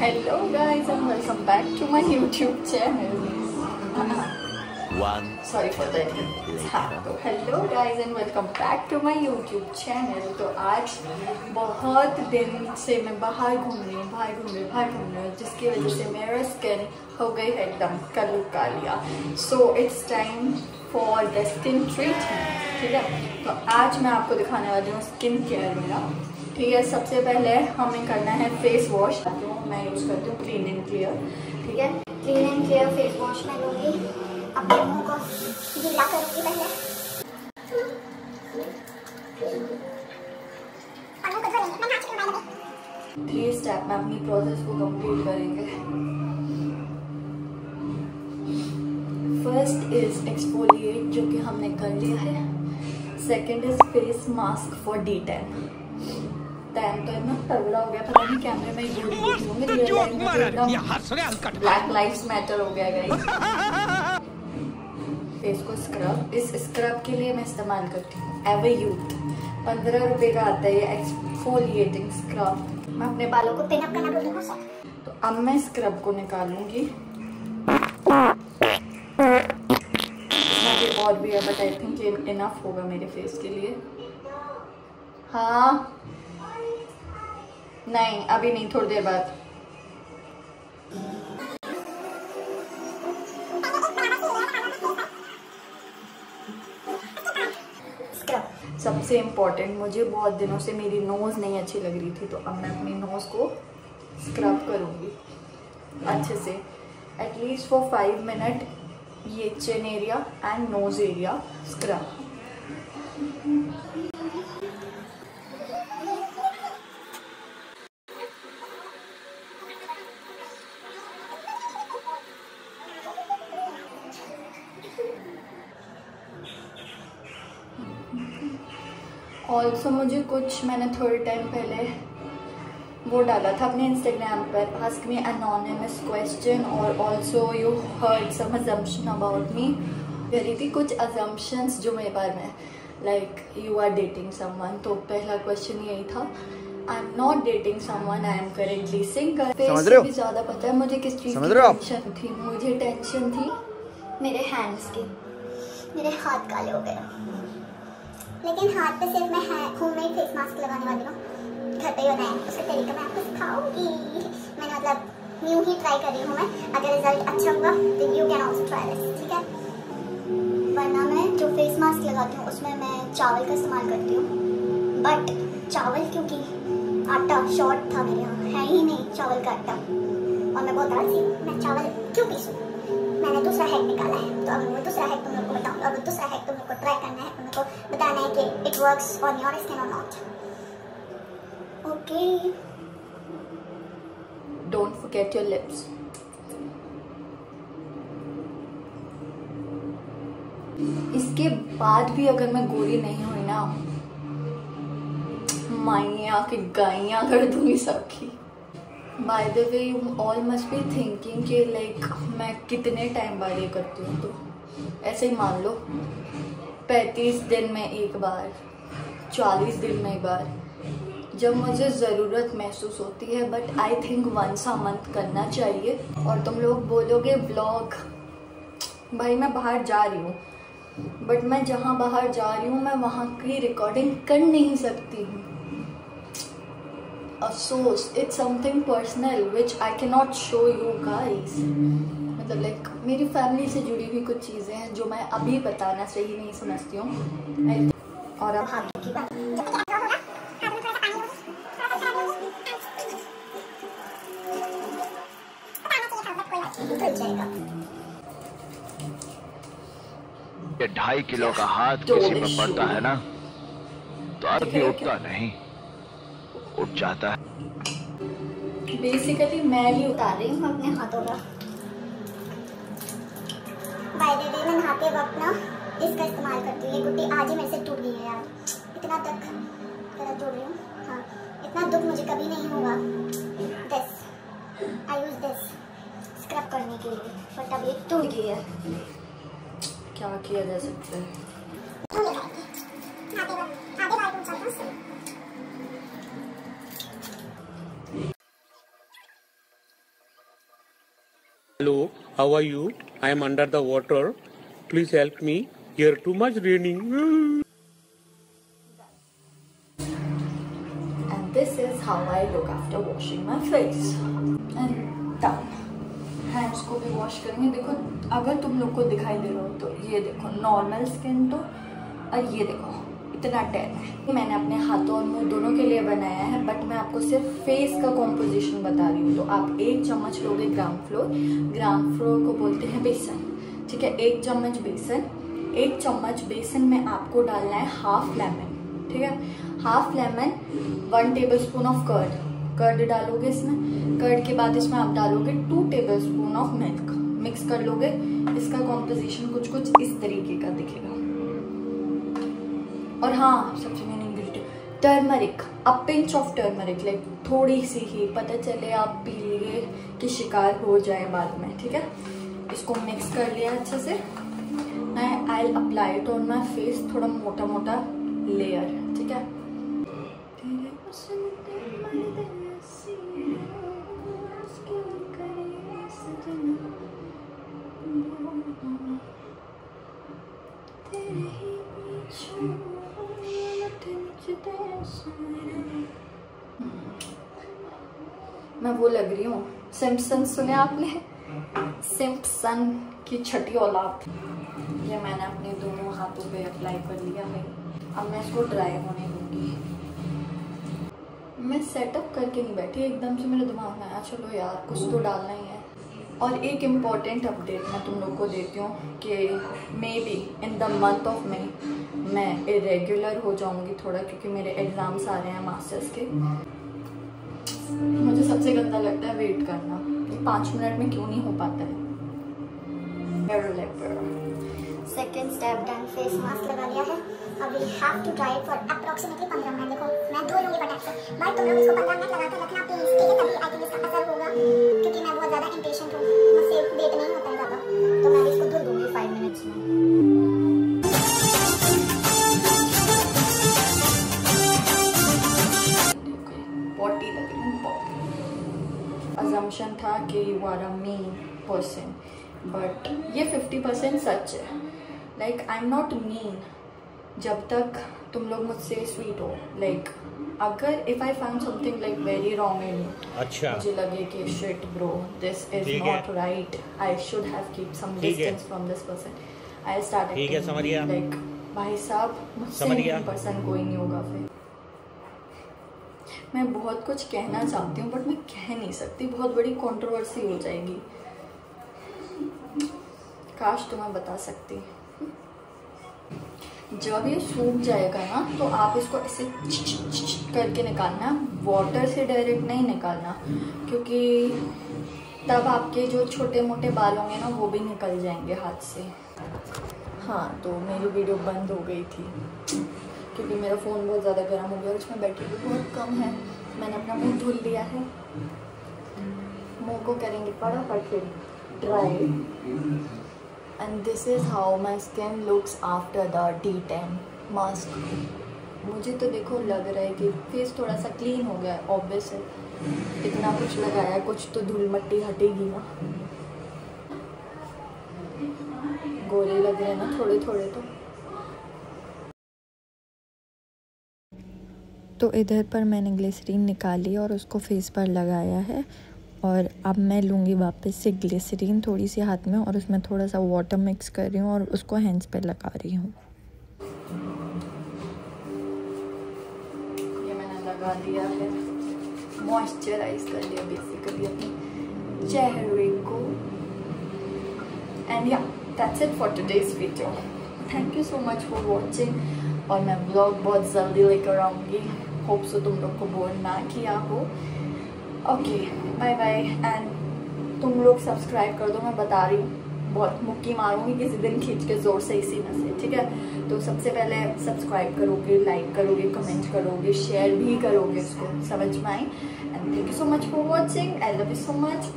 Hello guys and welcome back to my YouTube channel. Sorry for that. तो hello guys and welcome back to my YouTube channel. तो आज बहुत दिन से मैं बाहर घूम रही हूँ जिसकी वजह से मेरा स्किन हो गई है एकदम कलू कालिया। So it's time for the skin treatment. ठीक है, तो आज मैं आपको दिखाने वाली हूँ स्किन केयर मेरा। ठीक है, सबसे पहले हमें करना है फेस वॉश। तो मैं यूज़ करती हूँ क्लीन एंड क्लियर। ठीक है, clean and clear face wash मैं लूँगी, अपने मुंह को गीला करूँगी पहले। थ्री स्टेप में अपनी प्रोसेस को कंप्लीट करेंगे। फर्स्ट इज एक्सफोलिएट, जो कि हमने कर लिया है। Second is face mask for D10। Tan तो इतना तगड़ा हो गया, पता नहीं कैमरे में ब्लैक लाइव्स मैटर हो गया गाइस। फेस को स्क्रब, इस स्क्रब के लिए मैं इस्तेमाल करती हूँ एवर यूथ। 15 रुपए का आता है ये एक्सफोलिएटिंग स्क्रब। मैं अपने बालों को पिन अप करना भूल गई, तो अब मैं स्क्रब को निकालूंगी। इसमें और भी है बट आई थिंक ये इनफ होगा मेरे फेस के लिए। हाँ नहीं, अभी नहीं, थोड़ी देर बाद। सबसे इम्पोर्टेंट, मुझे बहुत दिनों से मेरी नोज़ नहीं अच्छी लग रही थी, तो अब मैं अपनी नोज़ को स्क्रब करूँगी अच्छे से, एटलीस्ट फॉर 5 मिनट। ये chin area and nose area scrub. Also मुझे कुछ, मैंने थोड़े टाइम पहले वो डाला था अपने इंस्टाग्राम पर, आस्क मी एनोनिमस क्वेश्चन, और also you heard some assumption about me. करी थी कुछ अजम्पशंस जो मेरे बारे में, like you are dating someone. तो पहला क्वेश्चन यही था, I am not dating someone, I am currently single. Face से भी ज़्यादा पता है मुझे किस चीज़ की टेंशन थी। मुझे टेंशन थी मेरे हैंड्स की। मेरे हाथ काले हो गए, लेकिन हाथ पे सिर्फ मैं होममेड फेस मास्क लगाने वाली हूँ, घर पे ही बनाया। उसका तरीका मैं आपको सिखाऊंगी। मैंने मतलब न्यू ही ट्राई कर रही हूँ मैं। अगर रिजल्ट अच्छा होगा तो you can also try this. ठीक है, वरना मैं जो फेस मास्क लगाती हूँ उसमें मैं चावल का इस्तेमाल करती हूँ, बट चावल क्योंकि आटा शॉर्ट था मेरे यहाँ, है ही नहीं चावल का आटा, और मैं बहुत आलसी हूँ, मैं चावल क्यों पीसूँ। मैंने दूसरा हैक निकाला है, तो अब वो दूसरा हैक तुम लोग को बताऊंगा। और दूसरा हैक तुम लोग को ट्राई करना है, तुम लोग को बताना है कि it works on your skin or not. Okay, don't forget your lips. इसके बाद भी अगर मैं गोरी नहीं हुई ना, माइयाँ की गाइयाँ कर दूंगी सबकी। By the way, you all must be thinking कि लाइक मैं कितने टाइम बाद ये करती हूँ। तो ऐसे ही मान लो 35 दिन में एक बार, 40 दिन में एक बार, जब मुझे ज़रूरत महसूस होती है। But I think once a month करना चाहिए। और तुम लोग बोलोगे व्लॉग, भाई मैं बाहर जा रही हूँ, बट मैं जहाँ बाहर जा रही हूँ मैं वहाँ की रिकॉर्डिंग कर नहीं सकती हूँ। अफसोस, it's something personal which I can not show you guys. मतलब लाइक मेरी फैमिली से जुड़ी हुई कुछ चीज़ें हैं जो मैं अभी बताना सही नहीं समझती हूँ। और अब हाथों की बात, ये 2.5 किलो का हाथ किसी पर पड़ता है ना, तो आदमी उठता नहीं, उठ जाता है। बेसिकली मैं भी उतार रही हूँ अपने हाथों का। बाय द वे, मैं नहाते वक्त ना इसका इस्तेमाल करती हूँ। ये गुट्टी आज ही मेरे से टूट गई है यार, इतना तक जरा जोड़ रही हूँ। हाँ, इतना दुख मुझे कभी नहीं होगा। This I use this scrub करने के लिए, बट अब ये टूट गई है। क्या किया जा सकता है। Hello, how are you? I am under the water. Please help me. Here too much raining. And this is how I look after washing my face. And done. Hands को भी वॉश करेंगे. देखो अगर तुम लोग को दिखाई दे रहा हो तो ये देखो नॉर्मल स्किन तो, और ये देखो इतना टैन है. मैंने अपने हाथों और मुंह दोनों के लिए बनाया है, बट मैं आपको सिर्फ फेस का कॉम्पोजिशन बता रही हूँ. तो आप 1 चम्मच लोगे ग्राम फ्लोर को बोलते हैं बेसन. ठीक है, 1 चम्मच बेसन. 1 चम्मच बेसन में आपको डालना है हाफ लेमन. ठीक है, half lemon. 1 tablespoon of curd डालोगे इसमें. कर्ड के बाद इसमें आप डालोगे 2 टेबलस्पून ऑफ मिल्क. मिक्स कर लोगे. इसका कॉम्पोजिशन कुछ इस तरीके का दिखेगा. और हाँ, सबसे main ingredient turmeric. A pinch of turmeric, like थोड़ी सी ही, पता चले आप पी लिए कि शिकार हो जाए बाद में. ठीक है, इसको मिक्स कर लिया अच्छे से. I will apply it on my face, थोड़ा मोटा मोटा लेयर. ठीक है, मैं वो लग रही हूँ, सिम्पसन सुने आपने? सिम्पसन की छठी औलाद. ये मैंने अपने दोनों हाथों पे अप्लाई कर लिया है. अब मैं इसको ड्राई होने दूंगी. मैं सेटअप करके नहीं बैठी, एकदम से मेरे दिमाग में आया चलो यार कुछ तो डालना ही है. और एक इम्पॉर्टेंट अपडेट मैं तुम लोग को देती हूँ कि may be in the month of May मैं इरेगुलर हो जाऊँगी थोड़ा, क्योंकि मेरे एग्ज़ाम्स आ रहे हैं मास्टर्स के. मुझे सबसे गंदा लगता है वेट करना. ये 5 मिनट में क्यों नहीं हो पाता है. Second step done. Face mask लगा लिया है. अब we have to dry it for approximately 15 minute. देखो मैं धो लूँगी फटाक से, बट तुम लोग इसको 15 मिनट लगा के रखना प्लीज. ठीक है, तभी आई थिंक इसका असर होगा, क्योंकि मैं बहुत ज़्यादा इम्पेशेंट हूँ, मुझसे वेट नहीं होता है ज़्यादा. तो मैं इसको धुल दूँगी 5 मिनट्स में. पॉटी लग रही है. अजम्पशन था कि you are a mean person, but ये 50% सच है. Like I am not mean जब तक तुम लोग मुझसे स्वीट हो. लाइक अगर if I find something like very wrong in you, अच्छा मुझे लगे कि shit bro this is not right, I should have keep some distance from this person, I start like भाई साहब मुझसे पर्सन कोई नहीं होगा. फिर मैं बहुत कुछ कहना चाहती हूँ बट मैं कह नहीं सकती, बहुत बड़ी कंट्रोवर्सी हो जाएगी. काश तुम्हें बता सकती. जब ये सूख जाएगा ना तो आप इसको ऐसे करके निकालना, वाटर से डायरेक्ट नहीं निकालना, क्योंकि तब आपके जो छोटे मोटे बाल होंगे ना वो भी निकल जाएंगे हाथ से. हाँ, तो मेरी वीडियो बंद हो गई थी क्योंकि मेरा फ़ोन बहुत ज़्यादा गर्म हो गया और उसमें बैटरी भी बहुत कम है. मैंने अपना मुंह धुल लिया है. मुंह को करेंगे फटाफट से dry. And this is how my skin looks after the D10 mask. मुझे तो देखो लग रहा है कि फेस थोड़ा सा क्लीन हो गया है. ऑब्वियस है, इतना कुछ लगाया है, कुछ तो धूल मट्टी हटेगी ना. गोरे लग रहे हैं ना थोड़े थोड़े. तो इधर पर मैंने ग्लिसरीन निकाली और उसको फेस पर लगाया है. और अब मैं लूँगी वापस से ग्लिसरीन थोड़ी सी हाथ में, और उसमें थोड़ा सा वाटर मिक्स कर रही हूँ और उसको हैंड्स पे लगा रही हूँ. ये मैंने लगा दिया है, मॉइस्चराइज कर लिया बेसिकली अपने चेहरे को. एंड या that's it for today's video. Thank you so much for watching. और मैं ब्लॉग बहुत जल्दी लेकर आऊँगी. होप सो तुम लोग को बोर ना किया हो. Okay, bye bye. एंड तुम लोग सब्सक्राइब कर दो. मैं बता रही हूँ बहुत मुक्की मारूंगी किसी दिन खींच के ज़ोर से इसी में से. ठीक है, तो सबसे पहले सब्सक्राइब करोगे, लाइक करोगे, कमेंट करोगे, शेयर भी करोगे, इसको समझ में आई. And thank you so much for watching. I love you so much.